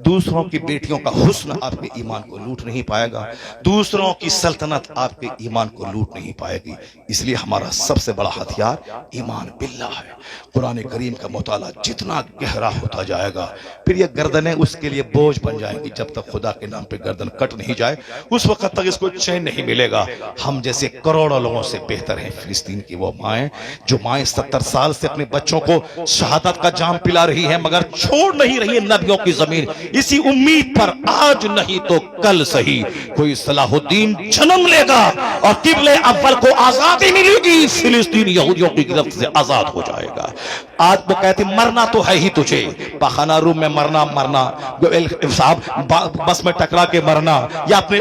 دوسروں کی بیٹیوں کا حسن آپ کے ایمان کو لوٹ نہیں پائے گا، دوسروں کی سلطنت آپ کے ایمان کو لوٹ نہیں پائے گی۔ اس لیے ہمارا سب سے بڑا ہتھیار ایمان باللہ ہے۔ قرآن کریم کا مطالعہ جتنا گہرا ہوتا جائے گا، پھر یہ گردنیں اس کے لیے بوجھ بن جائیں گی۔ جب تک خدا کے نام پہ گردن کٹ نہیں جائے اس وقت تک اس کو چین نہیں ملے گا۔ ہم جیسے کروڑوں لوگوں سے بہتر ہیں فلسطین کی وہ مائیں، جو مائیں 70 سال سے اپنے بچوں کو شہادت کا جام پلا رہی ہیں مگر چھوڑ نہیں رہی نبیوں کی زمین، اسی امید پر آج نہیں تو کل صحیح کوئی صلاح الدین جنم لے گا اور قبل اول کو آزادی ملے گی، فلسطین یہودیوں کی گرفت سے آزاد ہو جائے گا۔ آج وہ کہتے مرنا تو ہے ہی تجھے، پاخانہ روم میں مرنا، صاحب بس میں ٹکرا کے مرنا، یا اپنے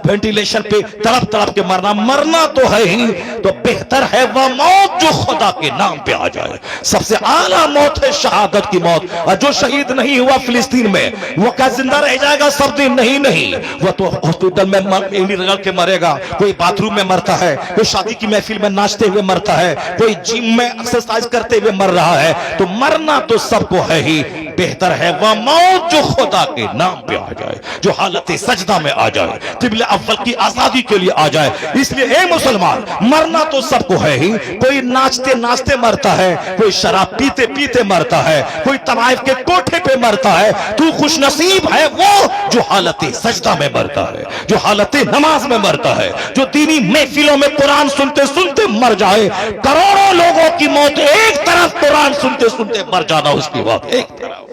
وینٹیلیشن پہ تڑپ کے مرنا تو ہے ہی، تو بہتر ہے وہ موت جو خدا کے نام پہ آ جائے۔ سب سے اعلیٰ موت ہے شہادت کی موت، اور جو شہید نہیں ہوا فلسطین میں وہ کیا زندہ رہ جائے گا سب دن؟ نہیں، وہ تو ہاسپٹل میں رگڑ کے مرے گا، کوئی باتھ روم میں مرتا ہے، کوئی شادی کی محفل میں ناچتے ہوئے مرتا ہے، کوئی جم میں ایکسرسائز کرتے ہوئے مر رہا ہے۔ تو مرنا تو سب کو ہے ہی، بہتر ہے وہ موت جو خدا کے نام پہ آ جائے، جو حالت سجدہ میں آ جائے، قبل اول کی آزادی کے لیے آ جائے۔ اس لیے اے مسلمان، مرنا تو سب کو ہے ہی، کوئی ناچتے مرتا ہے، کوئی شراب پیتے مرتا ہے، کوئی طوائف کے کوٹھے پہ مرتا ہے۔ تو خوش نصیب ہے وہ جو حالت سجدہ میں مرتا ہے، جو حالت نماز میں مرتا ہے، جو دینی محفلوں میں قرآن سنتے مر جائے۔ کروڑوں لوگوں کی موت ایک طرف، قرآن سنتے مر جانا اس کی بات ایک طرف۔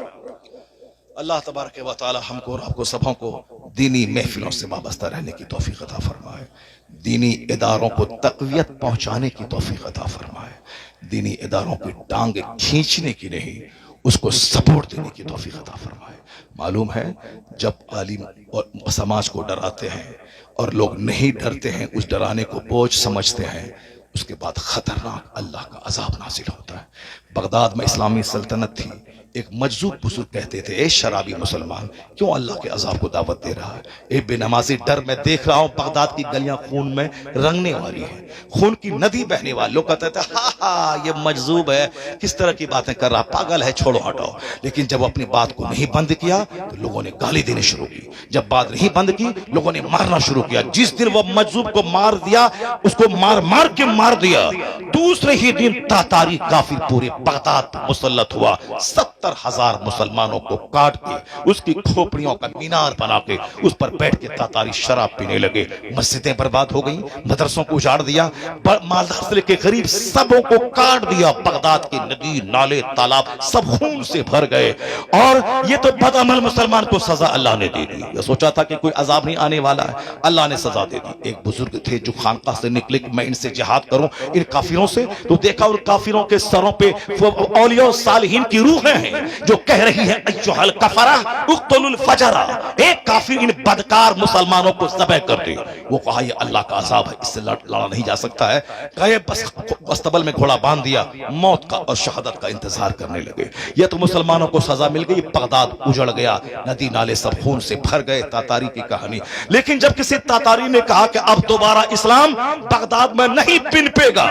اللہ تبارک و تعالی ہم کو اور آپ کو سبوں کو دینی محفلوں سے وابستہ رہنے کی توفیق عطا فرمائے، دینی اداروں کو تقویت پہنچانے کی توفیق عطا فرمائے، دینی اداروں کی ٹانگیں کھینچنے کی نہیں، اس کو سپورٹ دینے کی توفیق عطا فرمائے۔ معلوم ہے جب عالم اور سماج کو ڈراتے ہیں اور لوگ نہیں ڈرتے ہیں، اس ڈرانے کو بوجھ سمجھتے ہیں، اس کے بعد خطرناک اللہ کا عذاب نازل ہوتا ہے۔ بغداد میں اسلامی سلطنت تھی، ایک مجذوب بزرگ کہتے تھے اے شرابی مسلمان کیوں اللہ کے عذاب کو دعوت دے رہا ہے؟ اے بے نمازی ڈر، میں دیکھ رہا ہوں بغداد کی گلیاں خون میں رنگنے والی ہیں، خون کی ندی بہنے والی۔ لوگ کہتے تھے ہاں یہ مجذوب ہے، کس طرح کی باتیں کر رہا، پاگل ہے، چھوڑو ہٹاؤ۔ لیکن جب اپنی بات کو نہیں بند کیا تو لوگوں نے گالی دینے شروع کی، جب بات نہیں بند کی لوگوں نے مارنا شروع کیا۔ جس دن وہ مجذوب کو مار دیا، اس کو مار کے مار دیا، دوسرے ہی دن تاتاری کافر پورے بغداد پر مسلط ہوا، 70,000 مسلمانوں کو کاٹ کے اس کی کھوپڑیوں کا مینار بنا کے اس پر بیٹھ کے تاتاری شراب پینے لگے۔ مسجدیں برباد ہو گئیں، مدرسوں کو اجاڑ دیا، مالدار سے لے کے غریب سبوں کو کاٹ دیا۔ بغداد کی ندی، نالے، تالاب سب خون سے بھر گئے، اور یہ تو بدعمل مسلمان کو سزا اللہ نے دے دی۔ یہ سوچا تھا کہ کوئی عذاب نہیں آنے والا ہے، اللہ نے سزا دے دی۔ ایک بزرگ تھے جو خانقاہ سے نکلے کہ میں ان سے جہاد کروں، ان کافروں سے، تو دیکھا ان کافروں کے سروں پہ اولیاء صالحین کی روحیں ہیں جو کہہ رہی ہے ایھا الکفرہ اقتلوا الفجر، ایک کافر ان بدکار مسلمانوں کو ذبح کر دے۔ وہ کہا یہ اللہ کا عذاب ہے، اس سے لڑا نہیں جا سکتا ہے، گئے بس استبل میں گھوڑا باندھ دیا، موت کا اور شہادت کا انتظار کرنے لگے۔ یہ تو مسلمانوں کو سزا مل گئی، بغداد اجڑ گیا، ندی نالے سب خون سے بھر گئے، تاتاری کی کہانی۔ لیکن جب کسی تاتاری نے کہا کہ اب دوبارہ اسلام بغداد میں نہیں پنپے گا،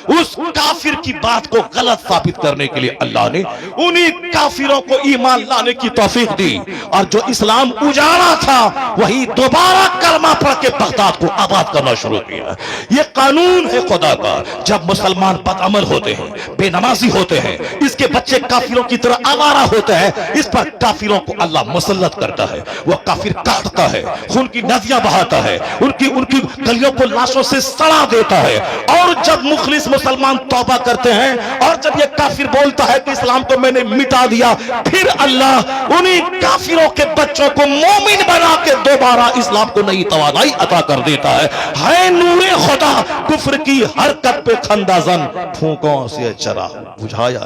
اس کافر کی بات کو غلط ثابت کرنے کے لیے اللہ نے انہی کافروں کو ایمان لانے کی توفیق دی، اور جو اسلام اجاڑا تھا وہی دوبارہ کلمہ پڑھ کے بغداد کو آباد کرنا شروع کیا۔ یہ قانون ہے خدا کا، جب مسلمان بدعمل ہوتے ہیں، بے نمازی ہوتے ہیں، اس کے بچے کافروں کی طرح آوارہ ہوتے ہیں، اس پر کافروں کو اللہ مسلط کرتا ہے، وہ کافر کاٹتا ہے، خون کی ندیاں بہاتا ہے، ان کی گلیوں کو لاشوں سے سڑا دیتا ہے۔ اور جب مخلص مسلمان توبہ کرتے ہیں اور جب یہ کافر بولتا ہے کہ اسلام کو میں نے مٹا دیا، پھر اللہ انہی کافروں کے بچوں کو مومن بنا کے دوبارہ اسلام کو نئی توانائی عطا کر دیتا ہے نور خدا کفر کی حرکت پہ خندہ زن پھونکوں سے چراغ بجھایا۔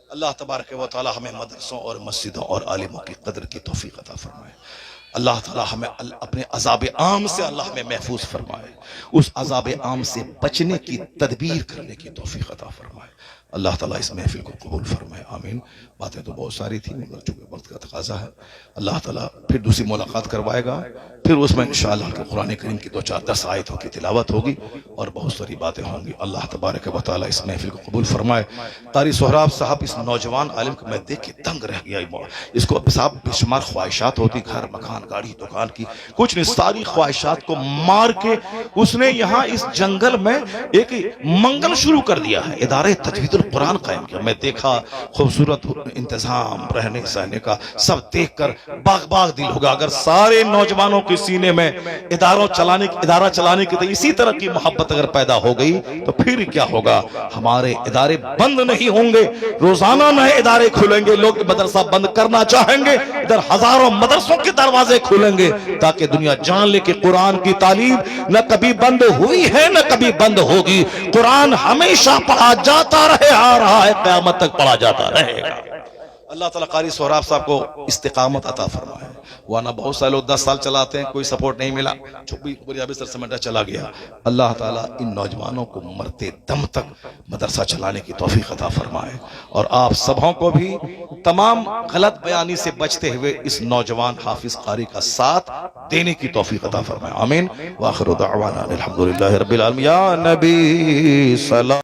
اللہ تبارک و تعالی ہمیں مدرسوں اور مسجدوں اور عالموں کی قدر کی توفیق عطا فرمائے۔ اللہ تعالی ہمیں اپنے عذاب عام سے اللہ ہمیں محفوظ فرمائے، اس عذاب عام سے بچنے کی تدبیر کرنے کی توفیق عطا فرمائے۔ اللہ تعالیٰ اس محفل کو قبول فرمائے، آمین۔ باتیں تو بہت ساری تھیں مگر چونکہ وقت کا تقاضا ہے، اللہ تعالیٰ پھر دوسری ملاقات کروائے گا، پھر اس میں انشاءاللہ کہ قرآن کریم کی 2-4-10 آیتوں کی تلاوت ہوگی اور بہت ساری باتیں ہوں گی۔ اللہ تبارک و تعالیٰ اس محفل کو قبول فرمائے۔ قاری سہراب صاحب اس نوجوان عالم کو میں دیکھ کے دنگ رہ گیا، اس کو صاحب بے شمار خواہشات ہوتی، گھر مکان گاڑی دکان کی، کچھ نہیں، ساری خواہشات کو مار کے اس نے یہاں اس جنگل میں ایک منگل شروع کر دیا ہے، ادارہ تجوید القرآن قائم کیا۔ میں دیکھا خوبصورت انتظام رہنے سہنے کا، سب دیکھ کر باغ باغ دل ہوگا۔ اگر سارے نوجوانوں کے سینے میں ادارہ چلانے کی اسی طرح کی محبت اگر پیدا ہو گئی تو پھر کیا ہوگا؟ ہمارے ادارے بند نہیں ہوں گے، روزانہ نئے ادارے کھلیں گے، لوگ مدرسہ بند کرنا چاہیں گے، ادھر ہزاروں مدرسوں کے دروازے کھلیں گے تاکہ دنیا جان لے کہ قرآن کی تعلیم نہ کبھی بند ہوئی ہے نہ کبھی بند ہوگی، قرآن ہمیشہ پڑھا جاتا رہے، آ رہا ہے، قیامت تک پڑھا جاتا رہے گا۔ اللہ تعالیٰ قاری سہراب صاحب کو استقامت عطا فرمائے، ورنہ بہت سارے لوگ 10 سال چلاتے ہیں، کوئی سپورٹ نہیں ملا، چھپی بریابی سر سمٹا چلا گیا۔ اللہ تعالیٰ ان نوجوانوں کو مرتے دم تک مدرسہ چلانے کی توفیق عطا فرمائے، اور آپ سبوں کو بھی تمام غلط بیانی سے بچتے ہوئے اس نوجوان حافظ قاری کا ساتھ دینے کی توفیق عطا فرمائے، آمین۔ وآخر دعوانا الحمدللہ رب العالمین۔ یا نبی سلام